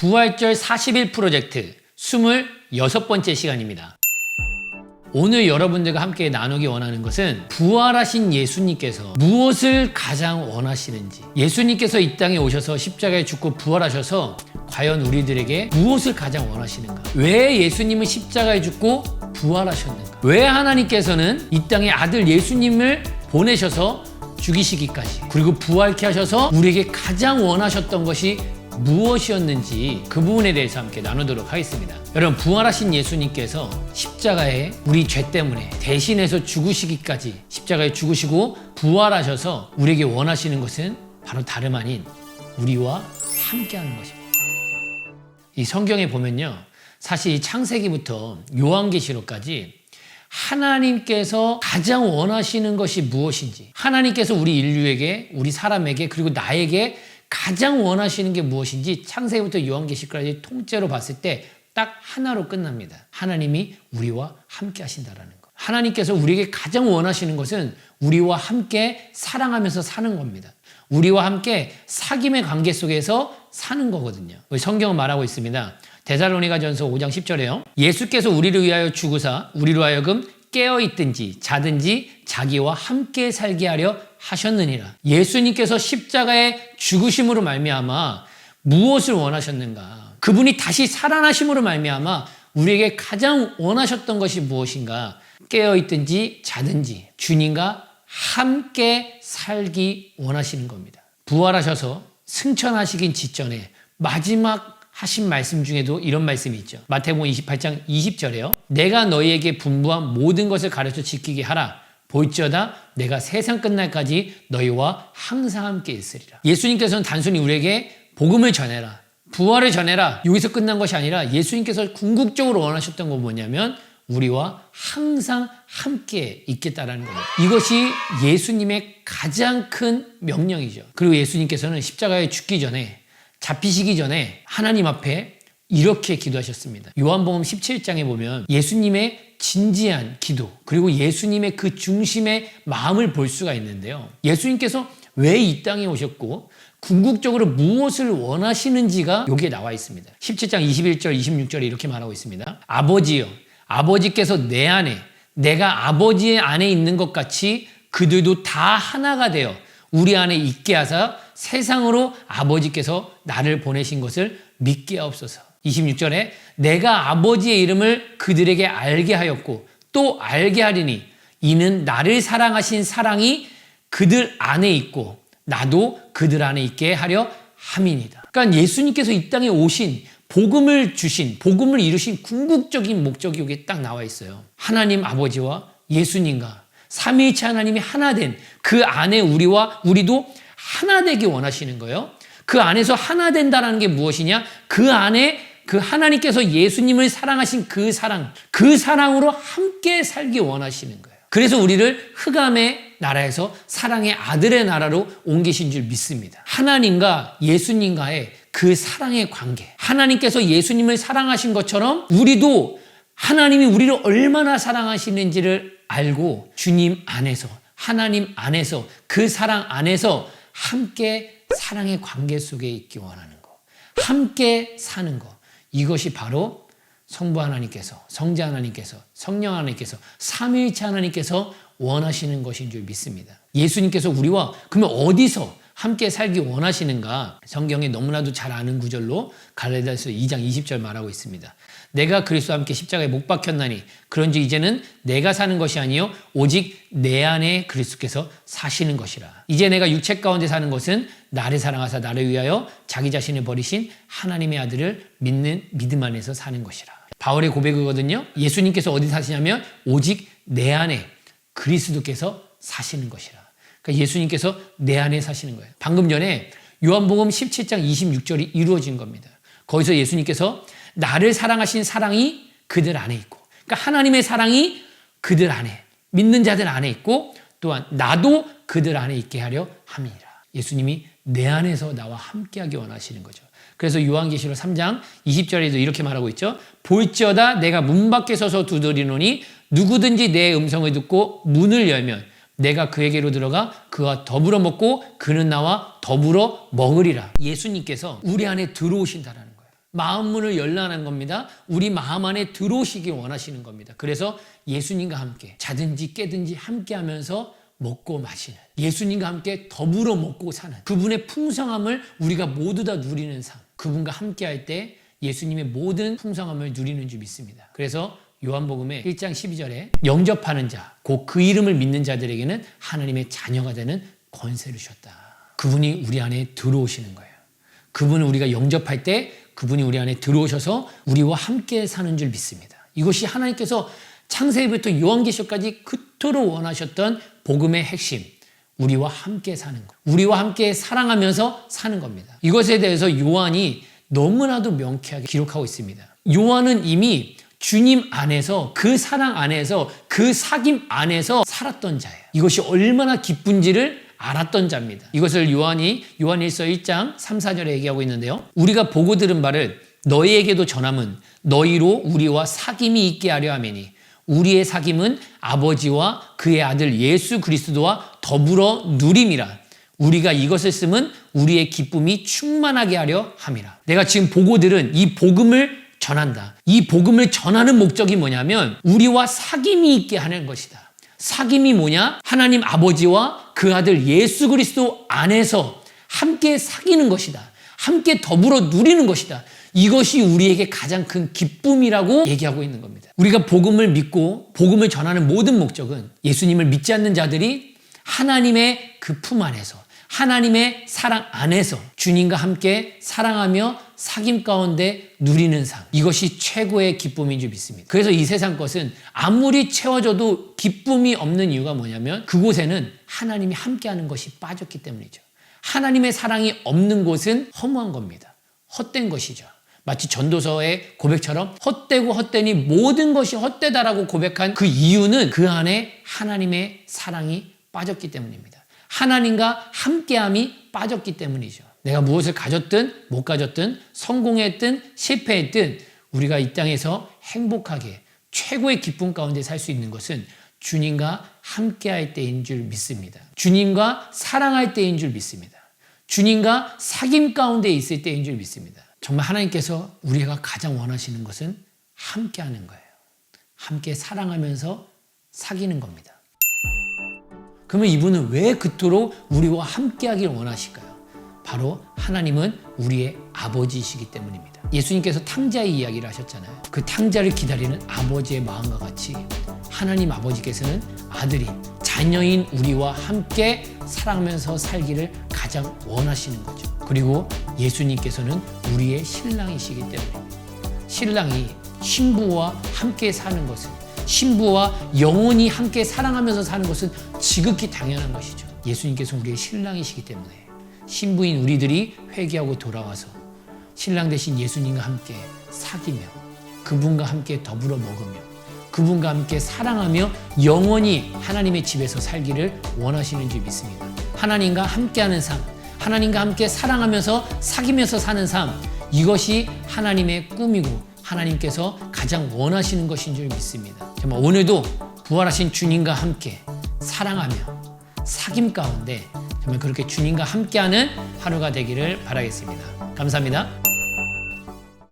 부활절 40일 프로젝트 26번째 시간입니다. 오늘 여러분들과 함께 나누기 원하는 것은 부활하신 예수님께서 무엇을 가장 원하시는지, 예수님께서 이 땅에 오셔서 십자가에 죽고 부활하셔서 과연 우리들에게 무엇을 가장 원하시는가? 왜 예수님은 십자가에 죽고 부활하셨는가? 왜 하나님께서는 이 땅에 아들 예수님을 보내셔서 죽이시기까지, 그리고 부활케 하셔서 우리에게 가장 원하셨던 것이 무엇이었는지 그 부분에 대해서 함께 나누도록 하겠습니다. 여러분, 부활하신 예수님께서 십자가에 우리 죄 때문에 대신해서 죽으시기까지, 십자가에 죽으시고 부활하셔서 우리에게 원하시는 것은 바로 다름 아닌 우리와 함께하는 것입니다. 이 성경에 보면요, 사실 이 창세기부터 요한계시록까지 하나님께서 가장 원하시는 것이 무엇인지, 하나님께서 우리 인류에게, 우리 사람에게, 그리고 나에게 가장 원하시는 게 무엇인지 창세기부터 요한계시록까지 통째로 봤을 때 딱 하나로 끝납니다. 하나님이 우리와 함께 하신다라는 것. 하나님께서 우리에게 가장 원하시는 것은 우리와 함께 사랑하면서 사는 겁니다. 우리와 함께 사귐의 관계 속에서 사는 거거든요. 성경은 말하고 있습니다. 데살로니가전서 5장 10절에요. 예수께서 우리를 위하여 죽으사 우리로 하여금 깨어있든지 자든지 자기와 함께 살게 하려 하셨느니라. 예수님께서 십자가의 죽으심으로 말미암아 무엇을 원하셨는가? 그분이 다시 살아나심으로 말미암아 우리에게 가장 원하셨던 것이 무엇인가? 깨어있든지 자든지 주님과 함께 살기 원하시는 겁니다. 부활하셔서 승천하시긴 직전에 마지막 하신 말씀 중에도 이런 말씀이 있죠. 마태복음 28장 20절에요. 내가 너희에게 분부한 모든 것을 가르쳐 지키게 하라. 볼지어다 내가 세상 끝날까지 너희와 항상 함께 있으리라. 예수님께서는 단순히 우리에게 복음을 전해라, 부활을 전해라, 여기서 끝난 것이 아니라 예수님께서 궁극적으로 원하셨던 건 뭐냐면 우리와 항상 함께 있겠다라는 겁니다. 이것이 예수님의 가장 큰 명령이죠. 그리고 예수님께서는 십자가에 죽기 전에, 잡히시기 전에 하나님 앞에 이렇게 기도하셨습니다. 요한복음 17장에 보면 예수님의 진지한 기도, 그리고 예수님의 그 중심의 마음을 볼 수가 있는데요. 예수님께서 왜 이 땅에 오셨고 궁극적으로 무엇을 원하시는지가 여기에 나와 있습니다. 17장 21절, 26절에 이렇게 말하고 있습니다. 아버지여, 아버지께서 내 안에, 내가 아버지의 안에 있는 것 같이 그들도 다 하나가 되어 우리 안에 있게 하사 세상으로 아버지께서 나를 보내신 것을 믿게 하옵소서. 26절에 내가 아버지의 이름을 그들에게 알게 하였고 또 알게 하리니 이는 나를 사랑하신 사랑이 그들 안에 있고 나도 그들 안에 있게 하려 함이니이다. 그러니까 예수님께서 이 땅에 오신, 복음을 주신, 복음을 이루신 궁극적인 목적이 여기에 딱 나와 있어요. 하나님 아버지와 예수님과 삼위일체 하나님이 하나 된 그 안에 우리도 하나 되기 원하시는 거예요. 그 안에서 하나 된다는 게 무엇이냐? 그 안에 그 하나님께서 예수님을 사랑하신 그 사랑으로 함께 살기 원하시는 거예요. 그래서 우리를 흑암의 나라에서 사랑의 아들의 나라로 옮기신 줄 믿습니다. 하나님과 예수님과의 그 사랑의 관계, 하나님께서 예수님을 사랑하신 것처럼 우리도 하나님이 우리를 얼마나 사랑하시는지를 알고 주님 안에서, 하나님 안에서, 그 사랑 안에서 함께 사랑의 관계 속에 있기 원하는 거, 함께 사는 거, 이것이 바로 성부 하나님께서, 성자 하나님께서, 성령 하나님께서, 삼위일체 하나님께서 원하시는 것인 줄 믿습니다. 예수님께서 우리와 그러면 어디서 함께 살기 원하시는가? 성경에 너무나도 잘 아는 구절로 갈라디아서 2장 20절 말하고 있습니다. 내가 그리스도와 함께 십자가에 못 박혔나니 그런즉 이제는 내가 사는 것이 아니요 오직 내 안에 그리스도께서 사시는 것이라. 이제 내가 육체 가운데 사는 것은 나를 사랑하사 나를 위하여 자기 자신을 버리신 하나님의 아들을 믿는 믿음 안에서 사는 것이라. 바울의 고백이거든요. 예수님께서 어디 사시냐면 오직 내 안에 그리스도께서 사시는 것이라. 그러니까 예수님께서 내 안에 사시는 거예요. 방금 전에 요한복음 17장 26절이 이루어진 겁니다. 거기서 예수님께서 나를 사랑하신 사랑이 그들 안에 있고, 그러니까 하나님의 사랑이 그들 안에, 믿는 자들 안에 있고 또한 나도 그들 안에 있게 하려 함이니라. 예수님이 내 안에서 나와 함께하기 원하시는 거죠. 그래서 요한계시록 3장 20절에도 이렇게 말하고 있죠. 볼지어다 내가 문 밖에 서서 두드리노니 누구든지 내 음성을 듣고 문을 열면 내가 그에게로 들어가 그와 더불어 먹고 그는 나와 더불어 먹으리라. 예수님께서 우리 안에 들어오신다라는 거예요. 마음 문을 열라는 겁니다. 우리 마음 안에 들어오시기 원하시는 겁니다. 그래서 예수님과 함께 자든지 깨든지 함께 하면서 먹고 마시는, 예수님과 함께 더불어 먹고 사는 그분의 풍성함을 우리가 모두 다 누리는 삶, 그분과 함께 할 때 예수님의 모든 풍성함을 누리는 줄 믿습니다. 그래서 요한복음의 1장 12절에 영접하는 자, 곧 그 이름을 믿는 자들에게는 하나님의 자녀가 되는 권세를 주셨다. 그분이 우리 안에 들어오시는 거예요. 그분을 우리가 영접할 때 그분이 우리 안에 들어오셔서 우리와 함께 사는 줄 믿습니다. 이것이 하나님께서 창세기부터 요한계시록까지 그토록 원하셨던 복음의 핵심, 우리와 함께 사는 것, 우리와 함께 사랑하면서 사는 겁니다. 이것에 대해서 요한이 너무나도 명쾌하게 기록하고 있습니다. 요한은 이미 주님 안에서, 그 사랑 안에서, 그 사귐 안에서 살았던 자예요. 이것이 얼마나 기쁜지를 알았던 자입니다. 이것을 요한이 요한일서 1장 3, 4절에 얘기하고 있는데요. 우리가 보고 들은 말을 너희에게도 전함은 너희로 우리와 사귐이 있게 하려 하매니 우리의 사귐은 아버지와 그의 아들 예수 그리스도와 더불어 누림이라. 우리가 이것을 쓰면 우리의 기쁨이 충만하게 하려 함이라. 내가 지금 보고 들은 이 복음을 전한다. 이 복음을 전하는 목적이 뭐냐면 우리와 사귐이 있게 하는 것이다. 사귐이 뭐냐? 하나님 아버지와 그 아들 예수 그리스도 안에서 함께 사귀는 것이다. 함께 더불어 누리는 것이다. 이것이 우리에게 가장 큰 기쁨이라고 얘기하고 있는 겁니다. 우리가 복음을 믿고 복음을 전하는 모든 목적은 예수님을 믿지 않는 자들이 하나님의 그 품 안에서, 하나님의 사랑 안에서 주님과 함께 사랑하며 사귐 가운데 누리는 삶, 이것이 최고의 기쁨인 줄 믿습니다. 그래서 이 세상 것은 아무리 채워져도 기쁨이 없는 이유가 뭐냐면 그곳에는 하나님이 함께하는 것이 빠졌기 때문이죠. 하나님의 사랑이 없는 곳은 허무한 겁니다. 헛된 것이죠. 마치 전도서의 고백처럼 헛되고 헛되니 모든 것이 헛되다라고 고백한 그 이유는 그 안에 하나님의 사랑이 빠졌기 때문입니다. 하나님과 함께함이 빠졌기 때문이죠. 내가 무엇을 가졌든 못 가졌든 성공했든 실패했든 우리가 이 땅에서 행복하게 최고의 기쁨 가운데 살 수 있는 것은 주님과 함께할 때인 줄 믿습니다. 주님과 사랑할 때인 줄 믿습니다. 주님과 사귐 가운데 있을 때인 줄 믿습니다. 정말 하나님께서 우리가 가장 원하시는 것은 함께하는 거예요. 함께 사랑하면서 사귀는 겁니다. 그러면 이분은 왜 그토록 우리와 함께하길 원하실까요? 바로 하나님은 우리의 아버지이시기 때문입니다. 예수님께서 탕자의 이야기를 하셨잖아요. 그 탕자를 기다리는 아버지의 마음과 같이 하나님 아버지께서는 아들이 자녀인 우리와 함께 사랑하면서 살기를 가장 원하시는 거죠. 그리고 예수님께서는 우리의 신랑이시기 때문입니다. 신랑이 신부와 함께 사는 것은, 신부와 영원히 함께 사랑하면서 사는 것은 지극히 당연한 것이죠. 예수님께서 우리의 신랑이시기 때문에 신부인 우리들이 회개하고 돌아와서 신랑 대신 예수님과 함께 사귀며 그분과 함께 더불어 먹으며 그분과 함께 사랑하며 영원히 하나님의 집에서 살기를 원하시는 줄 믿습니다. 하나님과 함께하는 삶, 하나님과 함께 사랑하면서 사귀면서 사는 삶, 이것이 하나님의 꿈이고 하나님께서 가장 원하시는 것인 줄 믿습니다. 정말 오늘도 부활하신 주님과 함께 사랑하며 사귐 가운데 정말 그렇게 주님과 함께하는 하루가 되기를 바라겠습니다. 감사합니다.